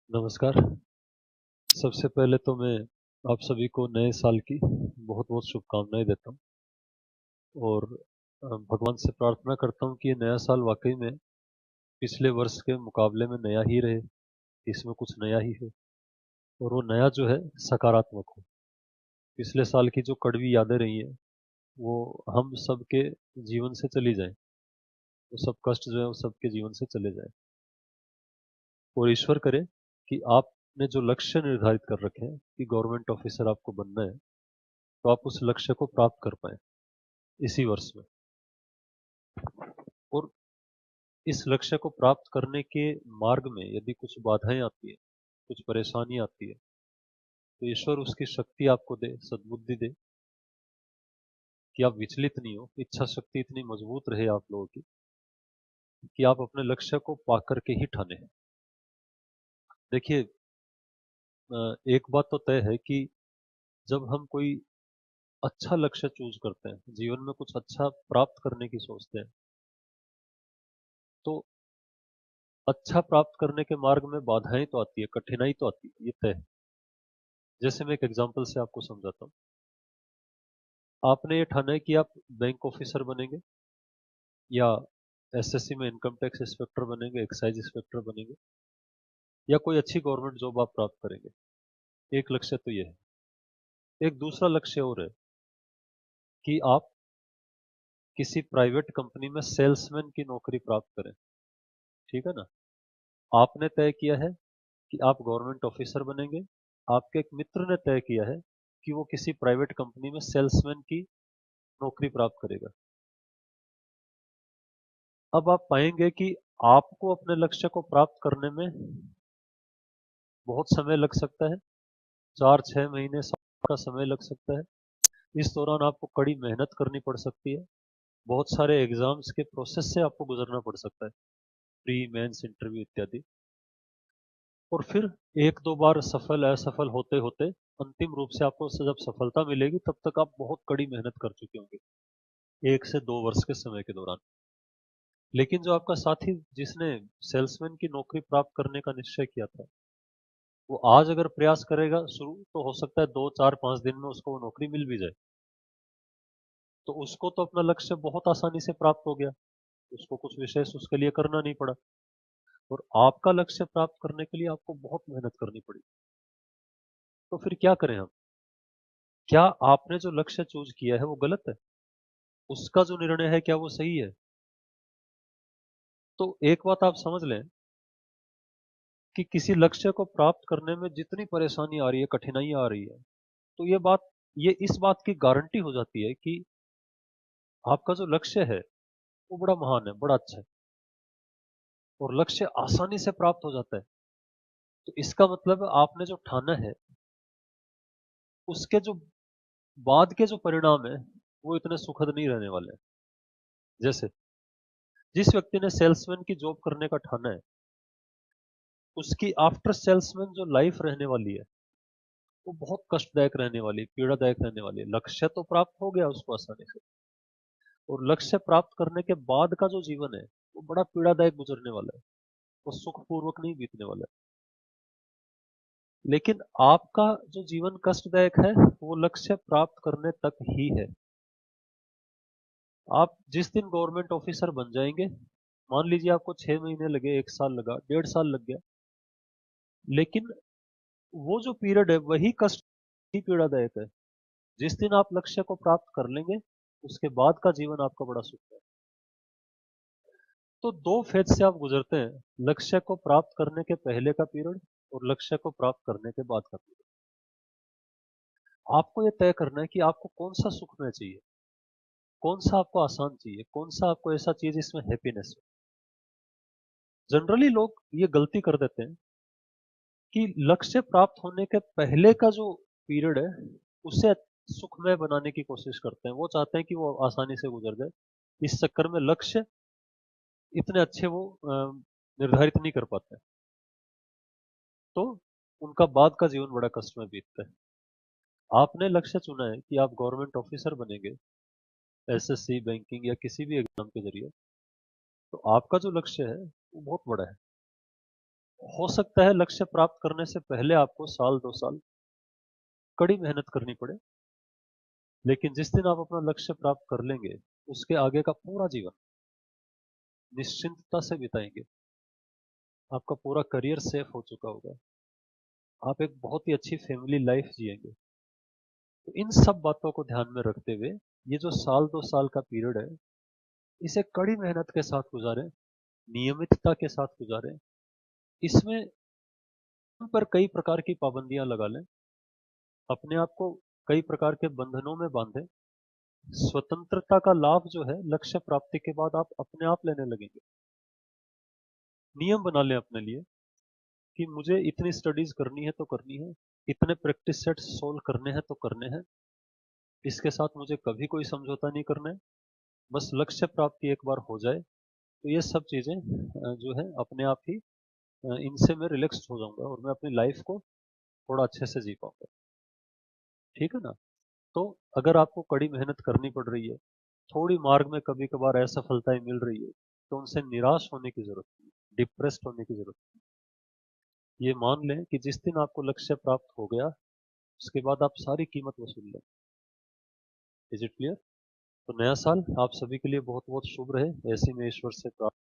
नमस्कार। सबसे पहले तो मैं आप सभी को नए साल की बहुत-बहुत शुभकामनाएँ देता हूँ और भगवान से प्रार्थना करता हूँ कि ये नया साल वाक़ई में पिछले वर्ष के मुकाबले में नया ही रहे, इसमें कुछ नया ही हो और वो नया जो है सकारात्मक हो। पिछले साल की जो कड़वी यादें रही हैं, वो हम सबके जीवन से चली जाएँ, वो सब कष्ट जो है वो सबके जीवन से चले जाएँ और ईश्वर करे कि आपने जो लक्ष्य निर्धारित कर रखे हैं कि गवर्नमेंट ऑफ़िसर आपको बनना है, तो आप उस लक्ष्य को प्राप्त कर पाएँ इसी वर्ष में। और इस लक्ष्य को प्राप्त करने के मार्ग में यदि कुछ बाधाएं आती है, कुछ परेशानी आती है, तो ईश्वर उसकी शक्ति आपको दे, सद्बुद्धि दे कि आप विचलित नहीं हो, इच्छा शक्ति इतनी मजबूत रहे आप लोगों की कि आप अपने लक्ष्य को पा करके ही ठाने। देखिए, एक बात तो तय है कि जब हम कोई अच्छा लक्ष्य चूज करते हैं, जीवन में कुछ अच्छा प्राप्त करने की सोचते हैं, तो अच्छा प्राप्त करने के मार्ग में बाधाएं तो आती है, कठिनाई तो आती है, ये तय है। जैसे मैं एक एग्जांपल से आपको समझाता हूँ। आपने ये ठाना है कि आप बैंक ऑफिसर बनेंगे या एसएससी में इनकम टैक्स इंस्पेक्टर बनेंगे, एक्साइज इंस्पेक्टर बनेंगे या कोई अच्छी गवर्नमेंट जॉब आप प्राप्त करेंगे। एक लक्ष्य तो ये है। एक दूसरा लक्ष्य और है कि आप किसी प्राइवेट कंपनी में सेल्समैन की नौकरी प्राप्त करें। ठीक है ना? आपने तय किया है कि आप गवर्नमेंट ऑफिसर बनेंगे। आपके एक मित्र ने तय किया है कि वो किसी प्राइवेट कंपनी में सेल्समैन की नौकरी प्राप्त करेगा। अब आप पाएंगे कि आपको अपने लक्ष्य को प्राप्त करने में बहुत समय लग सकता है, 4-6 महीने, साल का समय लग सकता है। इस दौरान आपको कड़ी मेहनत करनी पड़ सकती है। बहुत सारे एग्जाम्स के प्रोसेस से आपको गुजरना पड़ सकता है, प्री मेंस इंटरव्यू इत्यादि। और फिर एक दो बार सफल असफल होते होते अंतिम रूप से आपको जब सफलता मिलेगी, तब तक आप बहुत कड़ी मेहनत कर चुके होंगे 1 से 2 वर्ष के समय के दौरान। लेकिन जो आपका साथी जिसने सेल्समैन की नौकरी प्राप्त करने का निश्चय किया था, वो आज अगर प्रयास करेगा शुरू, तो हो सकता है 2-4-5 दिन में उसको वो नौकरी मिल भी जाए। तो उसको तो अपना लक्ष्य बहुत आसानी से प्राप्त हो गया, उसको कुछ विशेष उसके लिए करना नहीं पड़ा। और आपका लक्ष्य प्राप्त करने के लिए आपको बहुत मेहनत करनी पड़ी। तो फिर क्या करें हम? क्या आपने जो लक्ष्य चूज किया है वो गलत है? उसका जो निर्णय है क्या वो सही है? तो एक बात आप समझ लें कि किसी लक्ष्य को प्राप्त करने में जितनी परेशानी आ रही है, कठिनाई आ रही है, तो ये इस बात की गारंटी हो जाती है कि आपका जो लक्ष्य है वो बड़ा महान है, बड़ा अच्छा है और लक्ष्य आसानी से प्राप्त हो जाता है। तो इसका मतलब आपने जो ठाना है, उसके जो बाद के जो परिणाम है वो इतने सुखद नहीं रहने वाले हैं। जैसे जिस व्यक्ति ने सेल्समैन की जॉब करने का ठाना है, उसकी आफ्टर सेल्समैन जो लाइफ रहने वाली है वो बहुत कष्टदायक रहने वाली, पीड़ादायक रहने वाली है। लक्ष्य तो प्राप्त हो गया उसको आसानी से, और लक्ष्य प्राप्त करने के बाद का जो जीवन है वो बड़ा पीड़ादायक गुजरने वाला है, वो सुखपूर्वक नहीं बीतने वाला है। लेकिन आपका जो जीवन कष्टदायक है वो लक्ष्य प्राप्त करने तक ही है। आप जिस दिन गवर्नमेंट ऑफिसर बन जाएंगे, मान लीजिए आपको 6 महीने लगे, 1 साल लगा, 1.5 साल लग गया, लेकिन वो जो पीरियड है वही कष्ट ही पीड़ादायक है। जिस दिन आप लक्ष्य को प्राप्त कर लेंगे, उसके बाद का जीवन आपका बड़ा सुख है। तो दो फेज से आप गुजरते हैं, लक्ष्य को प्राप्त करने के पहले का पीरियड और लक्ष्य को प्राप्त करने के बाद का पीरियड। आपको ये तय करना है कि आपको कौन सा सुखमय चाहिए, कौन सा आपको आसान चाहिए, कौन सा आपको ऐसा चाहिए जिसमें हैप्पीनेस हो। जनरली लोग ये गलती कर देते हैं कि लक्ष्य प्राप्त होने के पहले का जो पीरियड है उसे सुखमय बनाने की कोशिश करते हैं। वो चाहते हैं कि वो आसानी से गुजर जाए। इस चक्कर में लक्ष्य इतने अच्छे वो निर्धारित नहीं कर पाते, तो उनका बाद का जीवन बड़ा कष्ट में बीतता है। आपने लक्ष्य चुना है कि आप गवर्नमेंट ऑफिसर बनेंगे, एसएससी, बैंकिंग या किसी भी एग्जाम के जरिए, तो आपका जो लक्ष्य है वो बहुत बड़ा है। हो सकता है लक्ष्य प्राप्त करने से पहले आपको साल 2 साल कड़ी मेहनत करनी पड़े, लेकिन जिस दिन आप अपना लक्ष्य प्राप्त कर लेंगे, उसके आगे का पूरा जीवन निश्चिंतता से बिताएंगे। आपका पूरा करियर सेफ हो चुका होगा। आप एक बहुत ही अच्छी फैमिली लाइफ जिएंगे। तो इन सब बातों को ध्यान में रखते हुए ये जो साल 2 साल का पीरियड है, इसे कड़ी मेहनत के साथ गुजारें, नियमितता के साथ गुजारें। इसमें उन पर कई प्रकार की पाबंदियां लगा लें, अपने आप को कई प्रकार के बंधनों में बांधें। स्वतंत्रता का लाभ जो है लक्ष्य प्राप्ति के बाद आप अपने आप लेने लगेंगे। नियम बना लें अपने लिए कि मुझे इतनी स्टडीज करनी है तो करनी है, इतने प्रैक्टिस सेट्स सोल्व करने हैं तो करने हैं, इसके साथ मुझे कभी कोई समझौता नहीं करना है। बस लक्ष्य प्राप्ति एक बार हो जाए तो ये सब चीजें जो है अपने आप ही इनसे मैं रिलैक्स हो जाऊंगा और मैं अपनी लाइफ को थोड़ा अच्छे से जी पाऊंगा। ठीक है ना? तो अगर आपको कड़ी मेहनत करनी पड़ रही है, थोड़ी मार्ग में कभी कभार असफलताएं मिल रही है, तो उनसे निराश होने की जरूरत नहीं, डिप्रेस्ड होने की जरूरत नहीं। ये मान लें कि जिस दिन आपको लक्ष्य प्राप्त हो गया, उसके बाद आप सारी कीमत वसूल लें। Is it clear? तो नया साल आप सभी के लिए बहुत बहुत शुभ रहे, ऐसे में ईश्वर से प्रार्थना।